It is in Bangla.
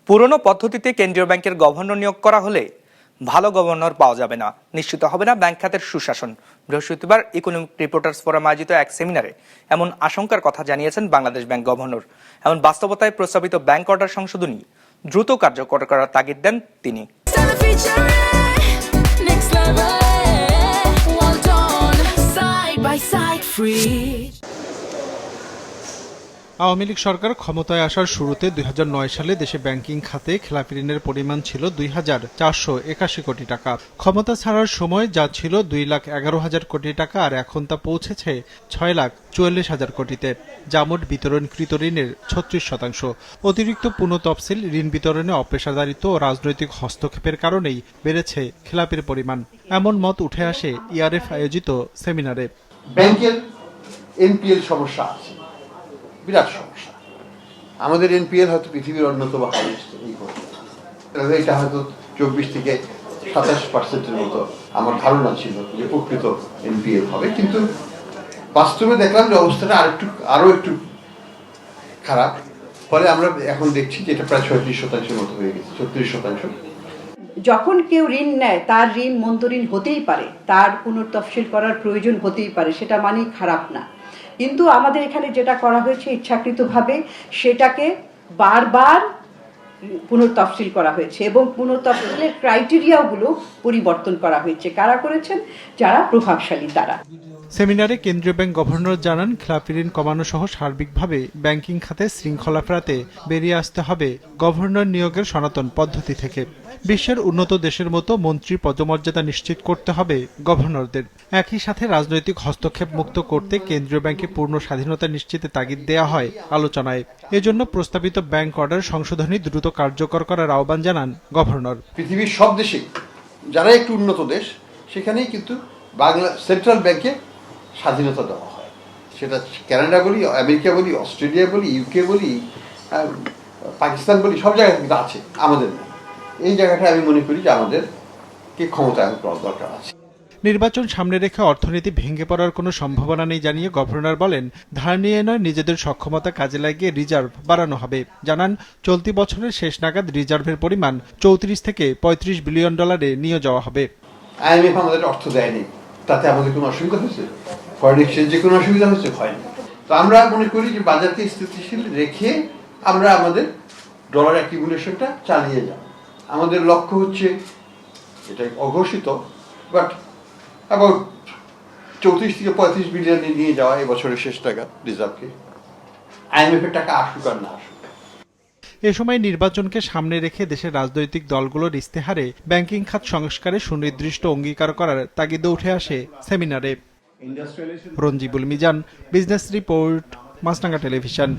পুরনো পদ্ধতিতে কেন্দ্রীয় ব্যাংকের গভর্নর নিয়োগ করা হলে ভালো গভর্নর পাওয়া যাবে না, নিশ্চিত হবে না ব্যাংক খাতের সুশাসন। বৃহস্পতিবার ইকোনমিক রিপোর্টার্স ফোরাম আয়োজিত এক সেমিনারে এমন আশঙ্কার কথা জানিয়েছেন বাংলাদেশ ব্যাংক গভর্নর। এমন বাস্তবতায় প্রস্তাবিত ব্যাংক অর্ডার সংশোধনী দ্রুত কার্যকর করার তাগিদ দেন তিনি। আওয়ামী লীগ সরকার ক্ষমতায় আসার শুরুতে 2009 সালে দেশে ব্যাংকিং খাতে খেলাপি ঋণের পরিমাণ ছিল 2,481 কোটি টাকা। ক্ষমতা ছাড়ার সময় যা ছিল 2,11,000 কোটি টাকা, আর এখন তা পৌঁছেছে 6,44,000 কোটিতে, যা মোট বিতরণকৃত ঋণের 36%। অতিরিক্ত পুনঃতফসিল, ঋণ বিতরণে অপেশাদারিত্ব ও রাজনৈতিক হস্তক্ষেপের কারণেই বেড়েছে খেলাপির পরিমাণ, এমন মত উঠে আসে ইআরএফ আয়োজিত সেমিনারে। ব্যাংকের এনপিএল সমস্যা আছে, বিরাট সমস্যা। আমাদের এনপিএল হয়তো পৃথিবীর অন্যতম হাইয়েস্ট, এটা হয়তো 24 থেকে 27% মতো আমার ধারণা ছিল যে প্রকৃত এনপিএল হবে, কিন্তু বাস্তবে দেখলাম যে অবস্থাটা আরো একটু খারাপ। ফলে আমরা এখন দেখছি যে এটা প্রায় 36% মতো হয়ে গেছে, 36%। যখন কেউ ঋণ নেয় তার ঋণ মন্দঋণ হতেই পারে, তার পুনর্তফসিল করার প্রয়োজন হতেই পারে, সেটা মানেই খারাপ না। কিন্তু আমাদের এখানে যেটা করা হয়েছে ইচ্ছাকৃতভাবে, সেটাকে বারবার পুনর্তফসিল করা হয়েছে এবং পুনর্তফসিলের ক্রাইটেরিয়াগুলো পরিবর্তন করা হয়েছে। কারা করেছেন? যারা প্রভাবশালী তারা। সেমিনারে কেন্দ্রীয় ব্যাংক গভর্নর জানান, খেলাপি ঋণ কমানো সহ সার্বিকভাবে ব্যাংকিং খাতে শৃঙ্খলা ফেরাতে বেরিয়ে আসতে হবে গভর্নর নিয়োগের সনাতন পদ্ধতি থেকে। বিশ্বের উন্নত দেশের মতো মন্ত্রী পদমর্যাদা নিশ্চিত করতে হবে গভর্নরদের। একই সাথে রাজনৈতিক হস্তক্ষেপ মুক্ত করতে কেন্দ্রীয় ব্যাংকে পূর্ণ স্বাধীনতা নিশ্চিতে তাগিদ দেওয়া হয় আলোচনায়। এজন্য প্রস্তাবিত ব্যাংক অর্ডার সংশোধনী দ্রুত কার্যকর করার আহ্বান জানান গভর্নর। পৃথিবীর সব দেশে যারা একটু উন্নত দেশ, সেখানেই কিন্তু বাংলা সেন্ট্রাল ব্যাংকে স্বাধীনতা দেওয়া হয়। সেটা কানাডা বলি, আমেরিকা বলি, অস্ট্রেলিয়া বলি, ইউকে বলি, পাকিস্তান বলি, সব জায়গায় কিন্তু আছে, আমাদের নেই। এই জায়গাটা আমি মনে করি যে আমাদেরকে ক্ষমতায়ন করার দরকার আছে। নির্বাচন সামনে রেখে অর্থনীতি ভেঙে পড়ার কোনো সম্ভাবনা নেই জানিয়ে গভর্নর বলেন, ধার নিয়ে নয়, নিজেদের সক্ষমতা কাজে লাগিয়ে রিজার্ভ বাড়ানো হবে। জানান, চলতি বছরের শেষ নাগাদ রিজার্ভের পরিমাণ 34 থেকে 35 বিলিয়ন ডলারে নিয়ে যাওয়া হবে। আইএমএফ আমাদের অর্থ দেয়নি, তাতে আমাদের কোনো অসুবিধা হয়েছে? ফরেন এক্সচেঞ্জে কোনো অসুবিধা হয়েছে? হয়নি। তো আমরা মনে করি যে বাজারকে স্থিতিশীল রেখে আমরা আমাদের ডলার অ্যাকিউমুলেশনটা চালিয়ে যাব। আমাদের লক্ষ্য হচ্ছে, এটা অঘোষিত, বাট অ্যাবাউট 34 থেকে 35 বিলিয়নে নিয়ে যাওয়া এবছরের শেষ টাকা রিজার্ভকে। আইএমএফ এর টাকা আসুক আর না আসুক। এ সময় নির্বাচনকে সামনে রেখে দেশের রাজনৈতিক দলগুলোর ইস্তেহারে ব্যাংকিং খাত সংস্কারে সুনির্দিষ্ট অঙ্গীকার করার তাগিদে উঠে আসে সেমিনারে। রঞ্জিবুল মিজান, বিজনেস রিপোর্ট, মাছরাঙা টেলিভিশন।